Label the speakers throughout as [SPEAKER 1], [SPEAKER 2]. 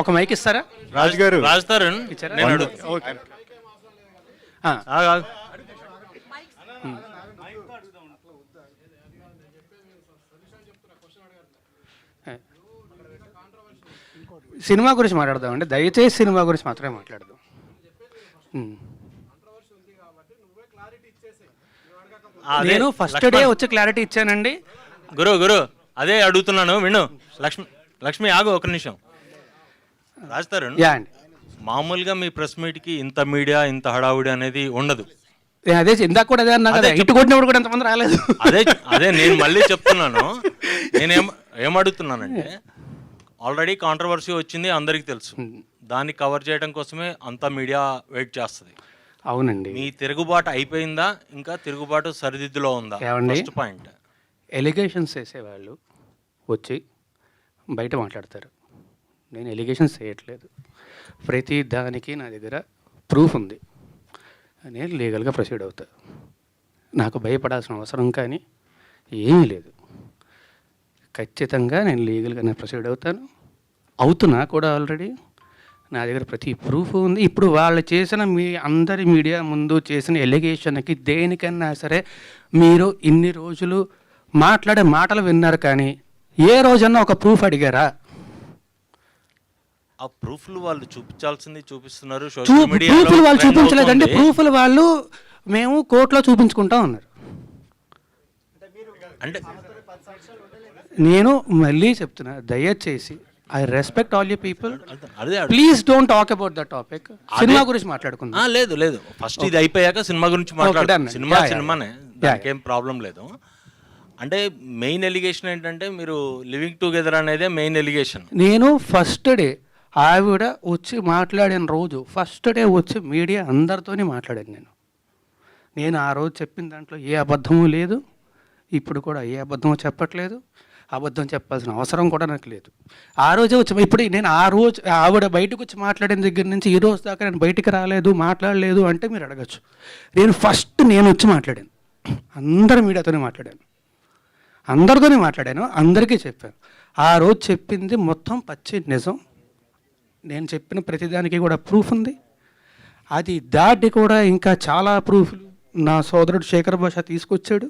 [SPEAKER 1] ఒక మైక్ ఇస్తారా?
[SPEAKER 2] రాజు గారు,
[SPEAKER 3] రాజ్ తరుణ్
[SPEAKER 1] ఇచ్చారా?
[SPEAKER 3] నేను అడుగు
[SPEAKER 2] ఓకే.
[SPEAKER 1] సినిమా గురించి మాట్లాడదామండి, దయచేసి సినిమా గురించి మాత్రమే మాట్లాడదాం. నేను ఫస్ట్ డే వచ్చి క్లారిటీ ఇచ్చానండి.
[SPEAKER 3] గురు అదే అడుగుతున్నాను విను. లక్ష్మి ఆగు ఒక నిమిషం. రాజ్ తరుణ్,
[SPEAKER 1] యా అండి,
[SPEAKER 3] మామూలుగా మీ ప్రెస్ మీట్కి ఇంత మీడియా ఇంత హడావుడి అనేది ఉండదు.
[SPEAKER 1] అదే ఇందాక కూడా అదే అన్నా కదా, ఇటు కొట్టినప్పుడు కూడా ఎంతమంది రాలేదు.
[SPEAKER 3] అదే నేను మళ్ళీ చెప్తున్నాను. ఏమడుగుతున్నానంటే ఆల్రెడీ కాంట్రవర్సీ వచ్చింది, అందరికీ తెలుసు. దాన్ని కవర్ చేయడం కోసమే అంతా మీడియా వెయిట్ చేస్తుంది.
[SPEAKER 1] అవునండి.
[SPEAKER 3] మీ తిరుగుబాటు అయిపోయిందా, ఇంకా తిరుగుబాటు సరిదిద్దులో ఉందా? First point.
[SPEAKER 1] ఎలిగేషన్స్ వేసేవాళ్ళు వచ్చి బయట మాట్లాడతారు. నేను ఎలిగేషన్స్ చేయట్లేదు, ప్రతి దానికి నా దగ్గర ప్రూఫ్ ఉంది, నేను లీగల్గా ప్రొసీడ్ అవుతా. నాకు భయపడాల్సిన అవసరం కానీ ఏమీ లేదు. ఖచ్చితంగా నేను లీగల్గానే ప్రొసీడ్ అవుతున్నా కూడా. ఆల్రెడీ నా దగ్గర ప్రతి ప్రూఫ్ ఉంది. ఇప్పుడు వాళ్ళు చేసిన అందరి మీడియా ముందు చేసిన ఎలిగేషన్కి దేనికన్నా సరే మీరు ఇన్ని రోజులు మాట్లాడే మాటలు విన్నారు, కానీ ఏ రోజన్నా ఒక ప్రూఫ్ అడిగారా?
[SPEAKER 3] ఆ ప్రూఫ్లు వాళ్ళు చూపించాల్సింది చూపిస్తున్నారు.
[SPEAKER 1] ప్రూఫ్లు వాళ్ళు చూపించలేదండి. ప్రూఫ్లు వాళ్ళు మేము కోర్టులో చూపించుకుంటా ఉన్నారు.
[SPEAKER 3] అంటే
[SPEAKER 1] నేను మళ్ళీ చెప్తున్నా, దయచేసి I respect all you people,
[SPEAKER 3] అదే
[SPEAKER 1] please don't talk about the topic. Cinema గురించి మాట్లాడుకుందాం.
[SPEAKER 3] లేదు ఫస్ట్ ఇది అయిపోయాక సినిమా గురించి మాట్లాడదాం. సినిమానే, దానికేం ప్రాబ్లం లేదు. అంటే మెయిన్ ఎలిగేషన్ ఏంటంటే మీరు లివింగ్ టుగెదర్ అనేదే మెయిన్ ఎలిగేషన్.
[SPEAKER 1] నేను ఫస్ట్ డే ఆవిడ వచ్చి మాట్లాడిన రోజు, ఫస్ట్ డే వచ్చి మీడియా అందరితోనే మాట్లాడాను. నేను ఆ రోజు చెప్పిన దాంట్లో ఏ అబద్ధము లేదు, ఇప్పుడు కూడా ఏ అబద్ధమో చెప్పట్లేదు. అబద్ధం చెప్పాల్సిన అవసరం కూడా నాకు లేదు. ఆ రోజే వచ్చి, ఇప్పుడు నేను ఆ రోజు ఆవిడ బయటకు వచ్చి మాట్లాడిన దగ్గర నుంచి ఈ రోజు దాకా నేను బయటికి రాలేదు, మాట్లాడలేదు అంటే మీరు అడగచ్చు. నేను వచ్చి మాట్లాడాను, అందరి మీడియాతోనే మాట్లాడాను, అందరితోనే మాట్లాడాను, అందరికీ చెప్పాను. ఆ రోజు చెప్పింది మొత్తం పచ్చి నిజం. నేను చెప్పిన ప్రతిదానికి కూడా ప్రూఫ్ ఉంది. అది దాటి కూడా ఇంకా చాలా ప్రూఫ్లు నా సోదరుడు శేఖర్ భాష తీసుకొచ్చాడు.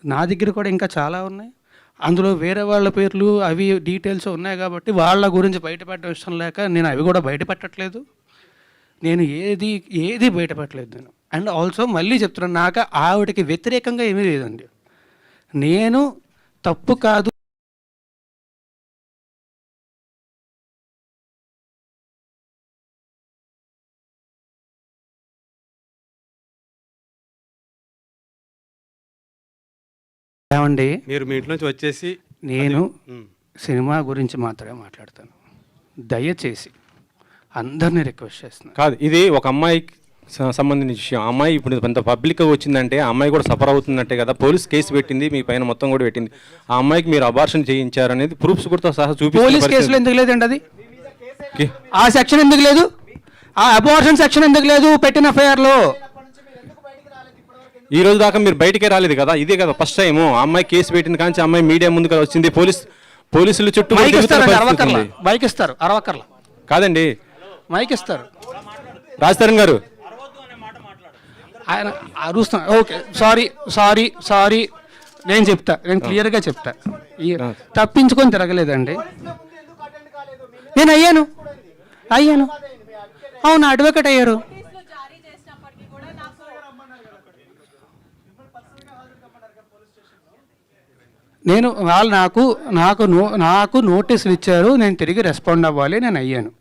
[SPEAKER 1] నా దగ్గర కూడా ఇంకా చాలా ఉన్నాయి. అందులో వేరే వాళ్ళ పేర్లు అవి డీటెయిల్స్ ఉన్నాయి కాబట్టి వాళ్ళ గురించి బయటపెట్టడం ఇష్టం లేక నేను అవి కూడా బయటపెట్టట్లేదు. నేను ఏది బయటపెట్టలేదు నేను. అండ్ ఆల్సో మళ్ళీ చెప్తున్నాను, నాకు ఆవిడకి వ్యతిరేకంగా ఏమీ లేదండి. నేను తప్పు కాదు ఏమండి,
[SPEAKER 2] మీరు మీ ఇంటి నుంచి వచ్చేసి
[SPEAKER 1] నేను సినిమా గురించి మాత్రమే మాట్లాడతాను. దయచేసి అందరినీ రిక్వెస్ట్ చేస్తున్నాను.
[SPEAKER 2] కాదు, ఇది ఒక అమ్మాయికి సంబంధించిన విషయం. అమ్మాయి ఇప్పుడు కొంత పబ్లిక్గా వచ్చిందంటే ఆ అమ్మాయి కూడా సఫర్ అవుతుందంటే కదా, పోలీస్ కేసు పెట్టింది, మీ పైన మొత్తం కూడా పెట్టింది. ఆ అమ్మాయికి మీరు అబార్షన్ చేయించారు అనేది ప్రూఫ్స్ కూడా సహా చూపి.
[SPEAKER 1] పోలీస్ కేసులో ఎందుకు లేదండి? అది ఆ సెక్షన్ ఎందుకు లేదు? ఆ అబార్షన్ సెక్షన్ ఎందుకు లేదు పెట్టిన ఎఫ్ఐఆర్లో?
[SPEAKER 2] ఈ రోజు దాకా మీరు బయటికే రాలేదు కదా, ఇదే కదా ఫస్ట్ టైం. ఆ అమ్మాయి కేసు పెట్టింది కానీ అమ్మాయి మీడియా ముందుకు వచ్చింది. పోలీసులు చుట్టూ
[SPEAKER 1] బైక్ ఇస్తారు, అరవకర్ల
[SPEAKER 2] కాదండి,
[SPEAKER 1] మైక్ ఇస్తారు.
[SPEAKER 2] రాజ్ తరుణ్ గారు
[SPEAKER 1] ఆయన అరుస్తున్నారు. ఓకే, సారీ, నేను చెప్తా, నేను క్లియర్గా చెప్తా. తప్పించుకొని తిరగలేదండి. నేను అయ్యాను, అవును, అడ్వకేట్ అయ్యారు. వాళ్ళు నాకు నోటీసులు ఇచ్చారు, నేను తిరిగి రెస్పాండ్ అవ్వాలి, నేను అయ్యాను.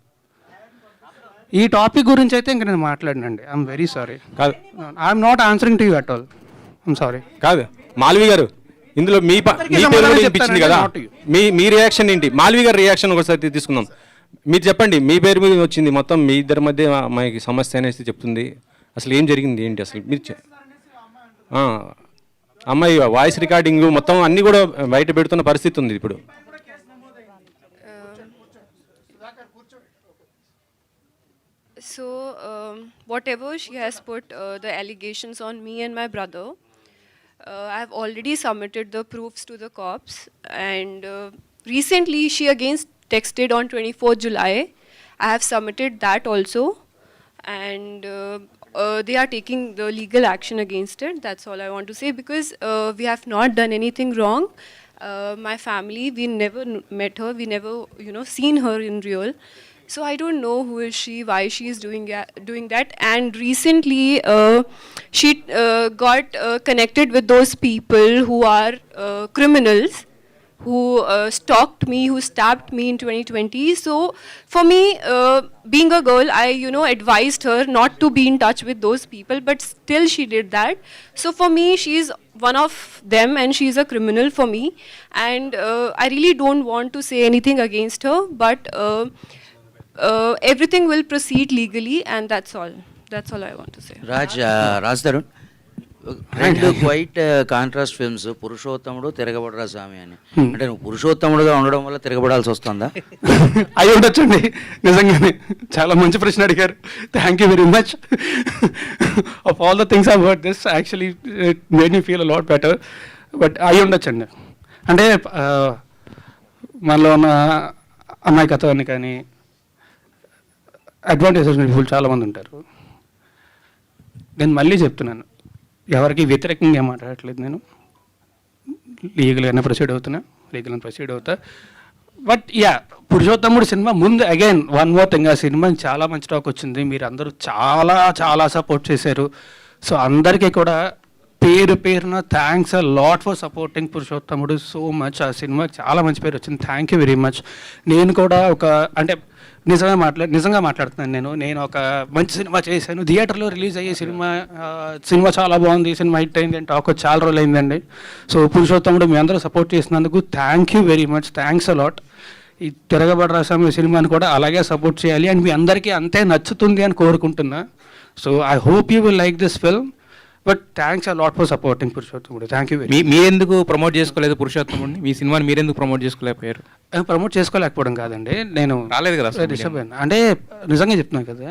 [SPEAKER 1] ఈ టాపిక్ గురించి అయితే ఇంక నేను మాట్లాడినండి. I'm very sorry.
[SPEAKER 2] కాదు,
[SPEAKER 1] I'm not answering to you at all. I'm sorry.
[SPEAKER 2] కాదు మాల్వి గారు, ఇందులో మీ పేరు వినిపించింది కదా, మీ రియాక్షన్ ఏంటి? మాల్వి గారి రియాక్షన్ ఒకసారి తీసుకుందాం. మీరు చెప్పండి, మీ పేరు మీద వచ్చింది, మొత్తం మీ ఇద్దరి మధ్య అమ్మాయికి సమస్య అనేసి చెప్తుంది. అసలు ఏం జరిగింది ఏంటి అసలు? మీరు అమ్మాయి వాయిస్ రికార్డింగ్ మొత్తం అన్నీ కూడా బయట పెడుతున్న పరిస్థితి ఉంది ఇప్పుడు.
[SPEAKER 4] So whatever she has put the allegations on me and my brother, I have already submitted the proofs to the cops, and recently she again texted on 24th July. I have submitted that also, and they are taking the legal action against it. That's all I want to say, because we have not done anything wrong. My family, we never met her, we never, you know, seen her in real. So I don't know who is she, why she is doing that. And recently, she got connected with those people who are criminals, who stalked me, who stabbed me in 2020. So for me, being a girl, I, you know, advised her not to be in touch with those people, but still she did that. So for me, she is one of them, and she is a criminal for me. And I really don't want to say anything against her, but everything will proceed legally, and that's all. That's all I want to say.
[SPEAKER 5] Raj Tarun, రెండు quiet contrast films, పురుషోత్తముడు, తిరగబడరా స్వామి అని. అంటే నువ్వు పురుషోత్తముడుగా ఉండడం వల్ల తిరగబడాల్సి వస్తుందా?
[SPEAKER 1] అయి ఉండొచ్చండి, నిజంగానే చాలా మంచి ప్రశ్న అడిగారు. Thank you very much. Of all the things I heard this actually it made me feel a lot better. But అయి ఉండొచ్చండి. అంటే మనలో ఉన్న అమాయకత్వాన్ని కానీ అడ్వాంటేజెస్ పీపుల్ చాలామంది ఉంటారు. నేను మళ్ళీ చెప్తున్నాను, ఎవరికి వ్యతిరేకంగా ఏం మాట్లాడట్లేదు. నేను లీగల్గానే ప్రొసీడ్ అవుతా. బట్ యా, పురుషోత్తముడు సినిమా ముందు అగైన్ వన్ మోర్ థింగ్, ఆ సినిమా చాలా మంచి టాక్ వచ్చింది. మీరు అందరూ చాలా చాలా సపోర్ట్ చేశారు. సో అందరికీ కూడా పేరున thanks a lot for supporting పురుషోత్తముడు సో మచ్. ఆ సినిమాకి చాలా మంచి పేరు వచ్చింది. Thank you very much. నేను కూడా అంటే నిజంగా మాట్లాడుతున్నాను. నేను ఒక మంచి సినిమా చేశాను, థియేటర్లో రిలీజ్ అయ్యే సినిమా చాలా బాగుంది, సినిమా హిట్ అయింది అని టాక్ చాలా రోజులు అయిందండి. సో పురుషోత్తముడు మీ అందరూ సపోర్ట్ చేసినందుకు thank you very much. Thanks a lot. ఈ తిరగబడరా స్వామి సినిమాని కూడా అలాగే సపోర్ట్ చేయాలి, అండ్ మీ అందరికీ అంతే నచ్చుతుంది అని కోరుకుంటున్నా. So I hope you will like this film. But thanks a lot for supporting Purushothamudu. Thank you.
[SPEAKER 6] మీరెందుకు ప్రమోట్ చేసుకోలేదు పురుషోత్తముడిని? మీ సినిమాని మీరెందుకు ప్రమోట్ చేసుకోలేకపోయారు?
[SPEAKER 1] ప్రమోట్ చేసుకోలేకపోవడం కాదండి, నేను
[SPEAKER 6] రాలేదు కదా,
[SPEAKER 1] డిస్టర్బ్ అయ్యాను. అంటే నిజంగా చెప్తున్నాను కదా,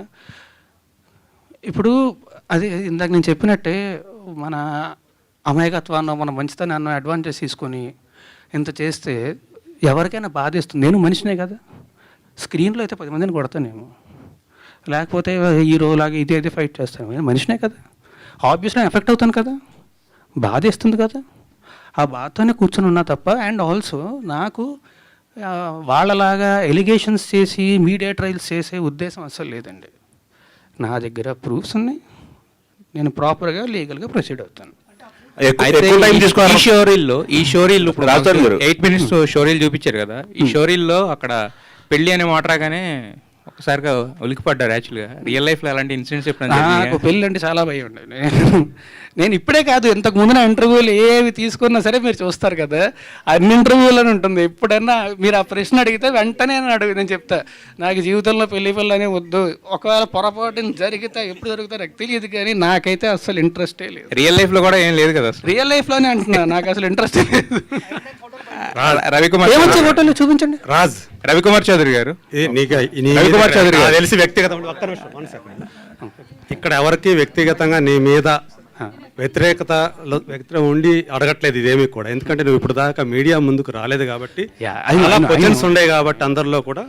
[SPEAKER 1] ఇప్పుడు అది ఇందాక నేను చెప్పినట్టే మన అమాయకత్వాన్ని, మన మంచితనాన్ని అడ్వాంటేజ్ తీసుకొని ఇంత చేస్తే ఎవరికైనా బాధేస్తుంది. నేను మనిషినే కదా, స్క్రీన్లో అయితే 10 మందిని కొడతానేమో, లేకపోతే హీరోలాగా ఇదే ఫైట్ చేస్తాను. నేను మనిషినే కదా, ఆబ్వియస్లీ ఎఫెక్ట్ అవుతాను కదా, బాధేస్తుంది కదా. ఆ బాధతోనే కూర్చొని ఉన్నా తప్ప. అండ్ ఆల్సో నాకు వాళ్ళలాగా ఎలిగేషన్స్ చేసి మీడియా ట్రయల్స్ చేసే ఉద్దేశం అస్సలు లేదండి. నా దగ్గర ప్రూఫ్స్ ఉన్నాయి, నేను ప్రాపర్గా లీగల్గా ప్రొసీడ్ అవుతాను.
[SPEAKER 6] ఈ షోరీల్లో ఇప్పుడు 8 minutes షోరీలు చూపించారు కదా, ఈ షోరీల్లో అక్కడ పెళ్ళి అనే మాట రాగానే ఒకసారిగా ఉలికిపడ్డారు. యాక్చువల్గా రియల్ లైఫ్లో అలాంటి ఇన్సిడెంట్స్ ఎప్పుడైనా?
[SPEAKER 1] నాకు పెళ్ళి అంటే చాలా భయం ఉండే. నేను ఇప్పుడే కాదు, ఇంతకు ముందు నా ఇంటర్వ్యూలు ఏవి తీసుకున్నా సరే మీరు చూస్తారు కదా, అన్ని ఇంటర్వ్యూలను ఉంటుంది. ఎప్పుడన్నా మీరు ఆ ప్రశ్న అడిగితే వెంటనే నేను చెప్తా, నాకు జీవితంలో పెళ్ళి వద్దు. ఒకవేళ పొరపాటున జరిగితే ఎప్పుడు జరుగుతా నాకు తెలియదు, కానీ నాకైతే అసలు ఇంట్రెస్టే లేదు.
[SPEAKER 6] రియల్ లైఫ్లో కూడా ఏం లేదు కదా?
[SPEAKER 1] రియల్ లైఫ్లోనే అంటున్నా, నాకు అసలు ఇంట్రెస్ట్ లేదు.
[SPEAKER 6] రవికుమార్
[SPEAKER 1] ఫోటోలు చూపించండి.
[SPEAKER 6] రవికుమార్ చౌదరి గారు,
[SPEAKER 7] రవికుమార్ చౌదరి గారు తెలిసి వ్యక్తిగతంగా ఇక్కడ ఎవరికి వ్యక్తిగతంగా నీ మీద వ్యతిరేకత ఉండి అడగట్లేదు ఇదేమీ కూడా. ఎందుకంటే నువ్వు ఇప్పుడు దాకా మీడియా ముందుకు రాలేదు కాబట్టి, అలా క్వశ్చన్స్ ఉండే కాబట్టి అందరిలో కూడా.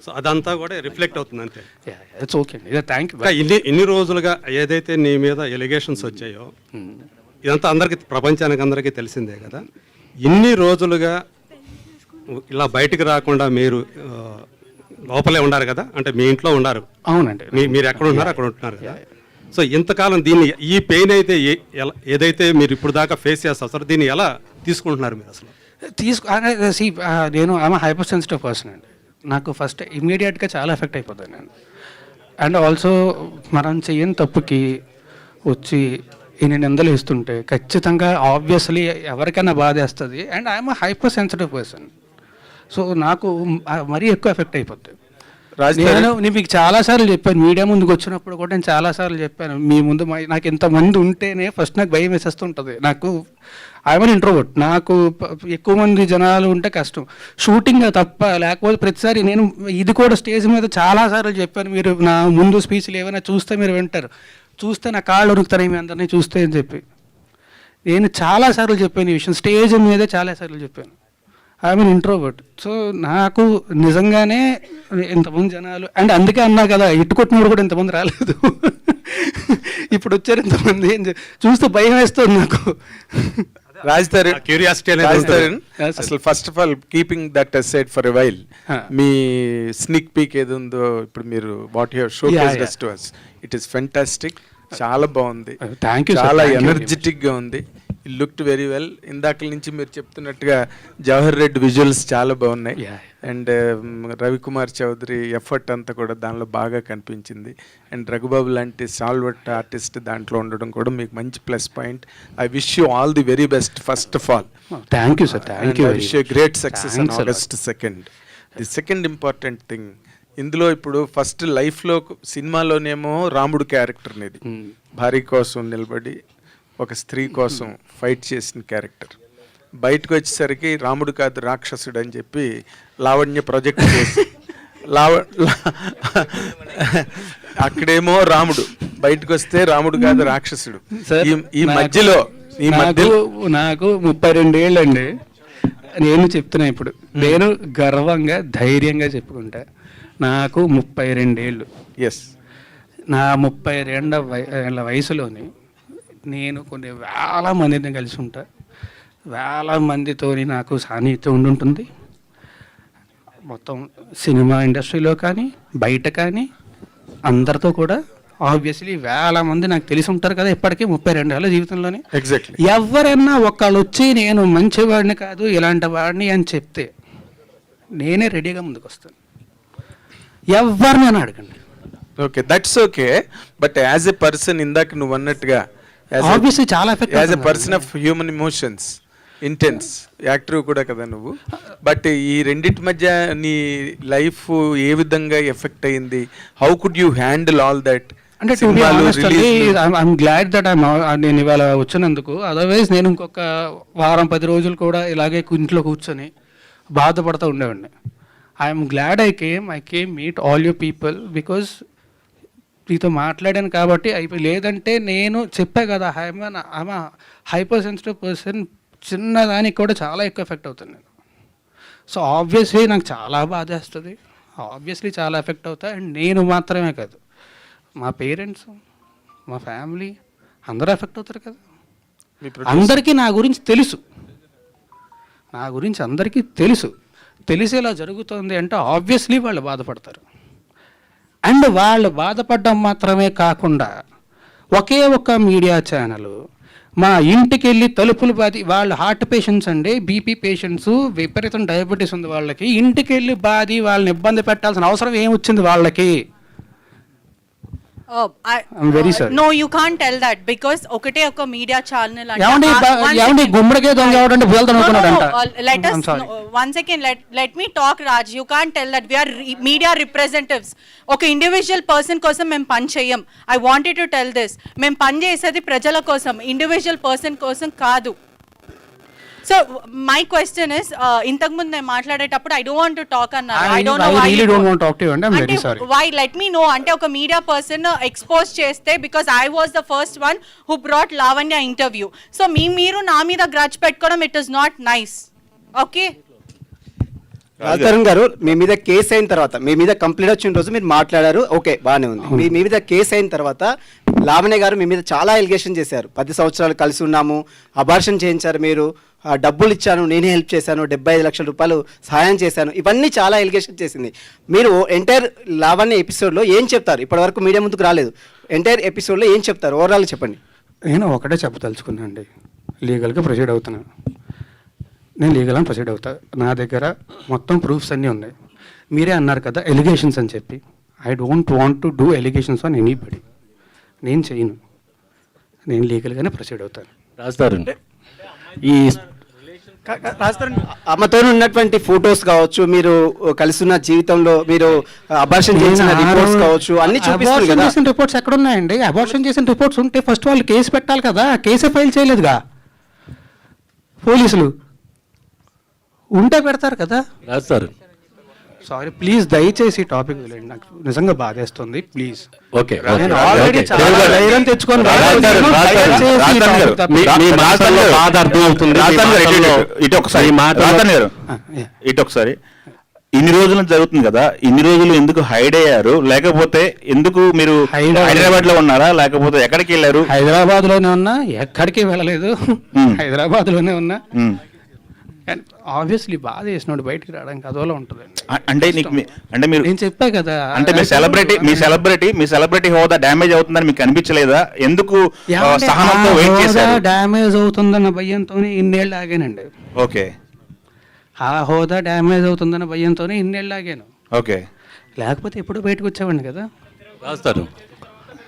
[SPEAKER 7] సో అదంతా కూడా రిఫ్లెక్ట్ అవుతుంది అంతే. ఇన్ని రోజులుగా ఏదైతే నీ మీద ఎలిగేషన్స్ వచ్చాయో ఇదంతా అందరికి, ప్రపంచానికి అందరికీ తెలిసిందే కదా. ఇన్ని రోజులుగా ఇలా బయటికి రాకుండా మీరు లోపలే ఉన్నారు కదా, అంటే మీ ఇంట్లో ఉన్నారు.
[SPEAKER 1] అవునండి,
[SPEAKER 7] మీరు ఎక్కడ ఉన్నారు అక్కడ ఉంటున్నారు కదా. సో ఇంతకాలం దీన్ని, ఈ పెయిన్ అయితే ఏదైతే మీరు ఇప్పుడు దాకా ఫేస్ చేస్తారు, దీన్ని ఎలా తీసుకుంటున్నారు మీరు అసలు?
[SPEAKER 1] నేను ఆమె హైపర్ సెన్సిటివ్ పర్సన్ అండి. నాకు ఫస్ట్ ఇమీడియట్గా చాలా ఎఫెక్ట్ అయిపోతాను నేను. అండ్ ఆల్సో మనం చెయ్యని తప్పుకి వచ్చి ఇన్ని నిందలు ఇస్తుంటే ఖచ్చితంగా ఆబ్వియస్లీ ఎవరికైనా బాధేస్తుంది. And I'm hyper sensitive person. So నాకు మరీ ఎక్కువ ఎఫెక్ట్ అయిపోతుంది. నేను మీకు చాలాసార్లు చెప్పాను, మీడియా ముందుకు వచ్చినప్పుడు కూడా నేను చాలాసార్లు చెప్పాను, మీ ముందు నాకు ఇంతమంది ఉంటేనే ఫస్ట్ నాకు భయం వేసేస్తుంటుంది. నాకు ఐఎమ్ ఇంట్రోవర్ట్, నాకు ఎక్కువ మంది జనాలు ఉంటే కష్టం. షూటింగ్ తప్ప, లేకపోతే ప్రతిసారి నేను ఇది కూడా స్టేజ్ మీద చాలాసార్లు చెప్పాను, మీరు నా ముందు స్పీచ్లు ఏమైనా చూస్తే మీరు వింటారు, చూస్తే నా కాళ్ళు ఉరుకుతారు మీ అందరినీ చూస్తే అని చెప్పి నేను చాలాసార్లు చెప్పాను ఈ విషయం. స్టేజ్ మీదే చాలాసార్లు చెప్పాను. I'm introvert. సో నాకు నిజంగానే ఇంతమంది జనాలు అండ్ అందుకే అన్నా కదా ఇటు కొట్టినప్పుడు కూడా ఇంతమంది రాలేదు. ఇప్పుడు వచ్చారు ఇంతమంది చూస్తే భయం వేస్తుంది నాకు.
[SPEAKER 7] క్యూరియాసిటీ
[SPEAKER 8] అసలు first of all keeping that aside for a while, me స్నిక్ peak ఏది ఉందో ఇప్పుడు మీరు what you have showcased to us, it is fantastic, చాలా బాగుంది,
[SPEAKER 1] థ్యాంక్ యూ,
[SPEAKER 8] చాలా ఎనర్జెటిక్ గా ఉంది, ఇట్ లుక్డ్ వెరీ వెల్. ఇందాక నుంచి మీరు చెప్తున్నట్టుగా జవహర్ రెడ్డి విజువల్స్ చాలా బాగున్నాయి, అండ్ రవికుమార్ చౌదరి ఎఫర్ట్ అంతా కూడా దానిలో బాగా కనిపించింది, అండ్ రఘుబాబు లాంటి సాల్వట్ ఆర్టిస్ట్ దాంట్లో ఉండడం కూడా మీకు మంచి plus point. I wish you all the very best first of all.
[SPEAKER 1] Thank you sir, thank you.
[SPEAKER 8] I wish you great success on August 2nd. The second important thing ఇందులో ఇప్పుడు first లైఫ్లో సినిమాలోనేమో రాముడు character అనేది భార్య కోసం నిలబడి ఒక స్త్రీ కోసం ఫైట్ చేసిన క్యారెక్టర్, బయటకు వచ్చేసరికి రాముడు కాదు రాక్షసుడు అని చెప్పి లావణ్య ప్రొజెక్ట్ చేసి అక్కడేమో రాముడు, బయటకు వస్తే రాముడు కాదు రాక్షసుడు. ఈ మధ్యలో
[SPEAKER 1] నాకు 32 ఏళ్ళండి. నేను చెప్తున్నా ఇప్పుడు, నేను గర్వంగా ధైర్యంగా చెప్పుకుంటా, నాకు 32 ఏళ్ళు.
[SPEAKER 8] ఎస్,
[SPEAKER 1] నా 32 ఏళ్ళ వయసులోని నేను కొన్ని వేల మందిని కలిసి ఉంటా, వేల మందితోని నాకు సాన్నిహిత్యం ఉండుంటుంది. మొత్తం సినిమా ఇండస్ట్రీలో కానీ బయట కానీ అందరితో కూడా ఆబ్వియస్లీ వేల మంది నాకు తెలిసి ఉంటారు కదా ఇప్పటికీ 32 ఏళ్ళ జీవితంలోనే.
[SPEAKER 8] ఎగ్జాక్ట్లీ.
[SPEAKER 1] ఎవరైనా ఒకళ్ళు వచ్చి నేను మంచివాడిని కాదు ఇలాంటి వాడిని అని చెప్తే నేనే రెడీగా ముందుకు వస్తాను, ఎవరినైనా అడగండి.
[SPEAKER 8] Okay, that's okay, but as a person ఇందాక నువ్వు అన్నట్టుగా
[SPEAKER 1] ఆబ్వియస్లీ చాలా effect
[SPEAKER 8] as a person of human emotions, intense actor కూడా కదా నువ్వు, బట్ ఈ రెండింటి మధ్య నీ లైఫ్ ఏ విధంగా ఎఫెక్ట్ అయింది? How could you handle all that?
[SPEAKER 1] అంటే ఐఎమ్ గ్లాడ్ దట్ నేను ఇవాళ వచ్చినందుకు. అదర్వైజ్ నేను ఇంకొక వారం 10 రోజులు కూడా ఇలాగే ఇంట్లో కూర్చొని బాధపడుతూ ఉండేవాడిని. I'm glad I came meet all you people because మీతో మాట్లాడాను కాబట్టి అయిపోయి. లేదంటే నేను చెప్పా కదా ఐఎమ్ హైపర్ సెన్సిటివ్ పర్సన్, చిన్నదానికి కూడా చాలా ఎక్కువ ఎఫెక్ట్ అవుతాను నేను. సో ఆబ్వియస్లీ నాకు చాలా బాధేస్తుంది, ఆబ్వియస్లీ చాలా ఎఫెక్ట్ అవుతా. అండ్ నేను మాత్రమే కాదు, మా పేరెంట్స్, మా ఫ్యామిలీ అందరూ ఎఫెక్ట్ అవుతారు కదా. అందరికీ నా గురించి తెలుసు, నా గురించి అందరికీ తెలిసేలా జరుగుతుంది అంటే ఆబ్వియస్లీ వాళ్ళు బాధపడతారు. అండ్ వాళ్ళు బాధపడడం మాత్రమే కాకుండా ఒకే ఒక్క మీడియా ఛానల్ మా ఇంటికి వెళ్ళి తలుపులు బాది, వాళ్ళు హార్ట్ పేషెంట్స్ అండి, బీపీ పేషెంట్స్, విపరీతం డయాబెటీస్ ఉంది వాళ్ళకి, ఇంటికి వెళ్ళి బాది వాళ్ళని ఇబ్బంది పెట్టాల్సిన అవసరం ఏమొచ్చింది వాళ్ళకి? I'm very sorry.
[SPEAKER 9] No, you can't tell that because ఒకటే ఒక మీడియా ఛానల్
[SPEAKER 1] అంటే గుమ్మడికే దొంగ ఎవడంటే బోల్తా అనుకున్నాడంట.
[SPEAKER 9] Let us one second, let me talk, Raj. You can't tell that we are media representatives. ఒక ఇండివిజువల్ పర్సన్ కోసం మేము పని చేయం. I wanted to tell this. మేము పని చేసేది ప్రజల కోసం, ఇండివిజువల్ పర్సన్ కోసం కాదు. సో మై క్వశ్చన్ ఇస్, ఇంతకు ముందు నేను మాట్లాడేటప్పుడు I don't want to talk అన్నారు. I don't know why
[SPEAKER 1] you don't want to talk to you and I am very sorry.
[SPEAKER 9] Why let me know అంటే ఒక media person expose చేస్తే because I was the first one who brought Lavanya interview. So మీరు నా మీద grudge పెట్టుకోవడం it is not nice. Okay
[SPEAKER 10] Rajdharan గారు, మీ మీద కేసు అయిన తర్వాత, మీ మీద కంప్లైంట్ వచ్చిన రోజు మీరు మాట్లాడారు, ఓకే బాగానే ఉంది. మీ మీద కేసు అయిన తర్వాత లావణ్య గారు మీ మీద చాలా ఎలిగేషన్ చేశారు. 10 సంవత్సరాలు కలిసి ఉన్నాము, అబార్షన్ చేయించారు, మీరు డబ్బులు ఇచ్చాను, నేనే హెల్ప్ చేశాను, 75 లక్షల రూపాయలు సహాయం చేశాను, ఇవన్నీ చాలా ఎలిగేషన్ చేసింది. మీరు ఎంటైర్ లావణ్య ఎపిసోడ్లో ఏం చెప్తారు? ఇప్పటివరకు మీడియా ముందుకు రాలేదు, ఎంటైర్ ఎపిసోడ్లో ఏం చెప్తారు? ఓవరాల్ చెప్పండి.
[SPEAKER 1] నేను ఒకటే చెప్పదలుచుకున్నా అండి, లీగల్గా ప్రొసీడ్ అవుతున్నాను. నేను లీగల్గా ప్రొసీడ్ అవుతా, నా దగ్గర మొత్తం ప్రూఫ్స్ అన్నీ ఉన్నాయి. మీరే అన్నారు కదా ఎలిగేషన్స్ అని చెప్పి, I don't want to do allegations on anybody. నేను చేయను, నేను లీగల్గానే ప్రొసీడ్ అవుతాను.
[SPEAKER 3] రాస్తారు
[SPEAKER 10] ఈ అమ్మతో ఉన్నటువంటి ఫొటోస్ కావచ్చు, మీరు కలిసిన జీవితంలో మీరు అబార్షన్ చేసిన రిపోర్ట్స్ కావచ్చు, అన్ని చూపిస్తారు కదా.
[SPEAKER 1] చేసిన రిపోర్ట్స్ ఎక్కడ ఉన్నాయండి? అబార్షన్ చేసిన రిపోర్ట్స్ ఉంటే ఫస్ట్ వాళ్ళు కేసు పెట్టాలి కదా, కేసే ఫైల్ చేయలేదుగా పోలీసులు. ఉంటే పెడతారు కదా.
[SPEAKER 3] రాస్తారు
[SPEAKER 1] సారీ ప్లీజ్ దయచేసి టాపిక్ వదిలేండి, నాకు నిజంగా బాధేస్తుంది ప్లీజ్.
[SPEAKER 11] ఓకే
[SPEAKER 1] నేను ఆల్రెడీ చాలా ధైర్యం తెచ్చుకొని
[SPEAKER 11] బాధ అర్థం అవుతుంది.
[SPEAKER 12] ఇటు ఒకసారి ఇన్ని రోజులు జరుగుతుంది కదా, ఇన్ని రోజులు ఎందుకు హైడ్ అయ్యారు? లేకపోతే ఎందుకు మీరు హైదరాబాద్ లో ఉన్నారా, లేకపోతే ఎక్కడికి వెళ్ళారు?
[SPEAKER 1] హైదరాబాద్ లోనే ఉన్నా, ఎక్కడికి వెళ్ళలేదు, హైదరాబాద్ లోనే ఉన్నా. ఆబ్వియస్లీ బాధ చేసినోడు బయటికి రావడానికి అదోలా ఉంటుంది.
[SPEAKER 12] అంటే అంటే మీరు
[SPEAKER 1] నేను చెప్పా కదా,
[SPEAKER 12] అంటే మీ సెలబ్రిటీ హోదా డ్యామేజ్ అవుతుందని మీకు అనిపించలేదా? ఎందుకు సహనంతో వెయిట్ చేశారు?
[SPEAKER 1] డ్యామేజ్ అవుతుందన్న భయంతోనే ఇన్నేళ్ళు ఆగానండి.
[SPEAKER 12] ఓకే,
[SPEAKER 1] ఆ హోదా డ్యామేజ్ అవుతుందన్న భయంతోనే ఇన్నేళ్ళు ఆగాను.
[SPEAKER 12] ఓకే,
[SPEAKER 1] లేకపోతే ఎప్పుడు బయటకు వచ్చేవాడిని కదా.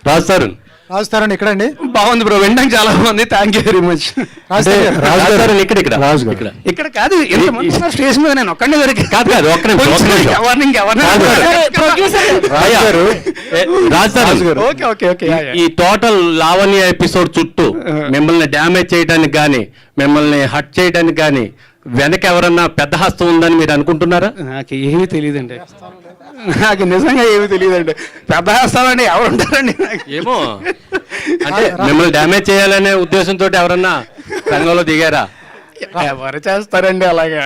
[SPEAKER 11] రాస్తారు
[SPEAKER 10] రాజుతారని ఎక్కడండి?
[SPEAKER 1] బాగుంది బ్రో, వినడానికి చాలా బాగుంది, థ్యాంక్ యూ వెరీ మచ్. ఇక్కడ కాదు, స్టేషన్ మీద నేను ఒక్కడే దొరికి కాదు
[SPEAKER 11] ఈ టోటల్ లావణ్య ఎపిసోడ్ చుట్టూ మిమ్మల్ని డ్యామేజ్ చేయడానికి కానీ, మిమ్మల్ని హట్ చేయడానికి కానీ వెనక ఎవరన్నా పెద్ద హస్తం ఉందని మీరు అనుకుంటున్నారా?
[SPEAKER 1] నాకు ఏమీ తెలియదండి, నాకు నిజంగా ఏమీ తెలియదండి. పెద్ద హస్తాలండి ఎవరు ఉంటారండి?
[SPEAKER 11] ఏమో, అంటే మిమ్మల్ని డ్యామేజ్ చేయాలనే ఉద్దేశంతో ఎవరన్నా రంగంలో దిగారా?
[SPEAKER 1] ఎవరు చేస్తారండి అలాగా?